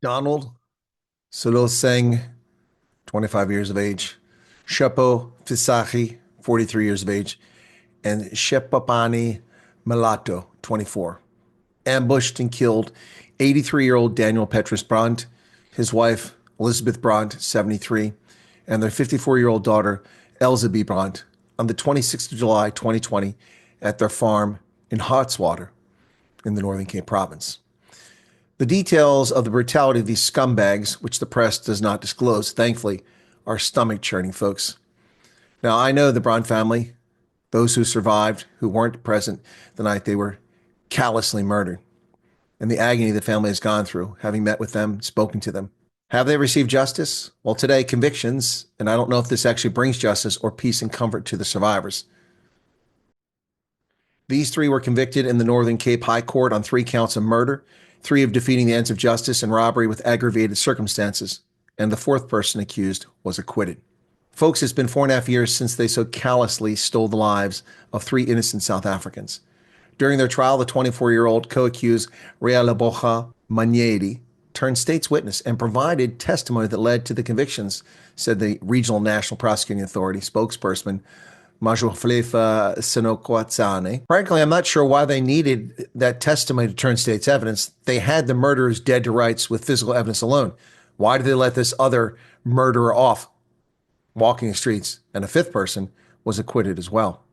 Donald Soloseng, 25 years of age. Shepo Fisachi, 43 years of age. And Shepapani Malato, 24. Ambushed and killed 83-year-old Daniel Petrus Brandt, his wife Elizabeth Brandt, 73, and their 54-year-old daughter Elzeby Brandt on the 26th of July, 2020, at their farm in Hartswater in the Northern Cape province. The details of the brutality of these scumbags, which the press does not disclose, thankfully, are stomach-churning, folks. Now, I know the Brandt family, those who survived, who weren't present the night they were callously murdered, and the agony the family has gone through, having met with them, spoken to them. Have they received justice? Well, today, convictions, and I don't know if this actually brings justice or peace and comfort to the survivors. These three were convicted in the Northern Cape High Court on 3 counts of murder, 3 of defeating the ends of justice and robbery with aggravated circumstances, and the 4th person accused was acquitted. Folks, it's been 4.5 years since they so callously stole the lives of 3 innocent South Africans. During their trial, the 24-year-old co-accused Realebocha Manyedi turned state's witness and provided testimony that led to the convictions, said the Regional National Prosecuting Authority spokesperson Majoflefa Sinokwatane. Frankly, I'm not sure why they needed that testimony to turn state's evidence. They had the murderers dead to rights with physical evidence alone. Why did they let this other murderer off walking the streets? And a 5th person was acquitted as well.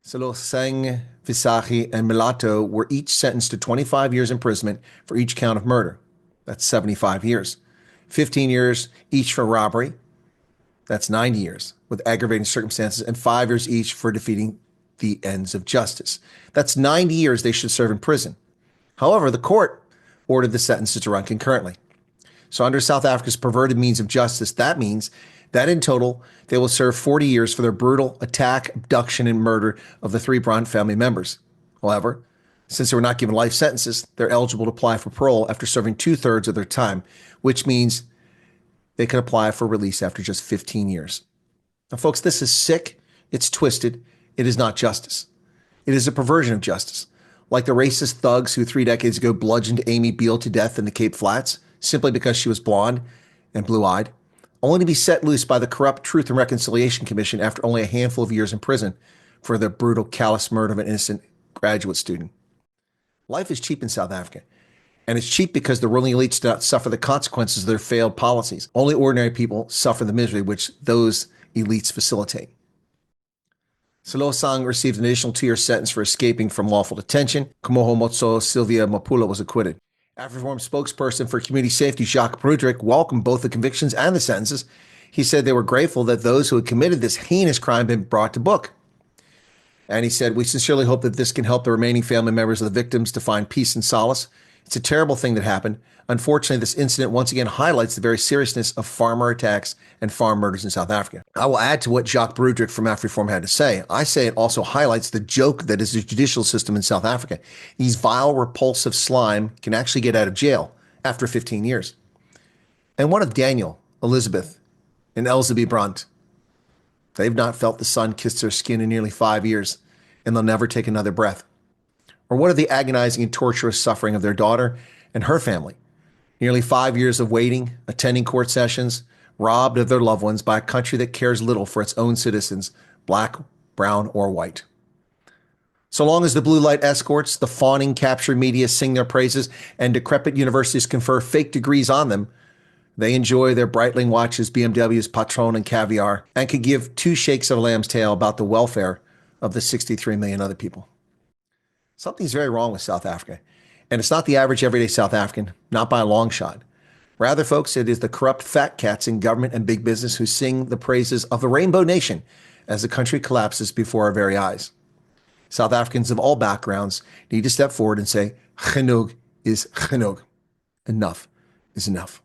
Soloseng, Visachi, and Milato were each sentenced to 25 years imprisonment for each count of murder. That's 75 years. 15 years each for robbery. That's 90 years with aggravating circumstances, and 5 years each for defeating the ends of justice. That's 90 years they should serve in prison. However, the court ordered the sentences to run concurrently. So under South Africa's perverted means of justice, that means that in total, they will serve 40 years for their brutal attack, abduction, and murder of the 3 Brandt family members. However, since they were not given life sentences, they're eligible to apply for parole after serving 2/3 of their time, which means they can apply for release after just 15 years. Now, folks, this is sick. It's twisted. It is not justice. It is a perversion of justice, like the racist thugs who 3 decades ago bludgeoned Amy Beale to death in the Cape Flats simply because she was blonde and blue-eyed, only to be set loose by the corrupt Truth and Reconciliation Commission after only a handful of years in prison for the brutal, callous murder of an innocent graduate student. Life is cheap in South Africa, and it's cheap because the ruling elites do not suffer the consequences of their failed policies. Only ordinary people suffer the misery which those elites facilitate. Soloseng received an additional 2-year sentence for escaping from lawful detention. Kamoho Motso Sylvia Mapula was acquitted. AfriForum spokesperson for community safety, Jacques Brudrick, welcomed both the convictions and the sentences. He said they were grateful that those who had committed this heinous crime had been brought to book. And he said, "We sincerely hope that this can help the remaining family members of the victims to find peace and solace. It's a terrible thing that happened. Unfortunately, this incident once again highlights the very seriousness of farmer attacks and farm murders in South Africa." I will add to what Jacques Brudrick from AfriForum had to say. I say it also highlights the joke that is the judicial system in South Africa. These vile, repulsive slime can actually get out of jail after 15 years. And what of Daniel, Elizabeth, and Elzeby Brandt? They've not felt the sun kiss their skin in nearly 5 years, and they'll never take another breath. Or what of the agonizing and torturous suffering of their daughter and her family? Nearly 5 years of waiting, attending court sessions, robbed of their loved ones by a country that cares little for its own citizens, black, brown, or white. So long as the blue light escorts, the fawning captured media sing their praises, and decrepit universities confer fake degrees on them, they enjoy their Breitling watches, BMWs, Patron, and caviar, and can give 2 shakes of a lamb's tail about the welfare of the 63 million other people. Something's very wrong with South Africa. And it's not the average everyday South African, not by a long shot. Rather, folks, it is the corrupt fat cats in government and big business who sing the praises of the Rainbow Nation as the country collapses before our very eyes. South Africans of all backgrounds need to step forward and say, genoeg is genoeg. Enough is enough.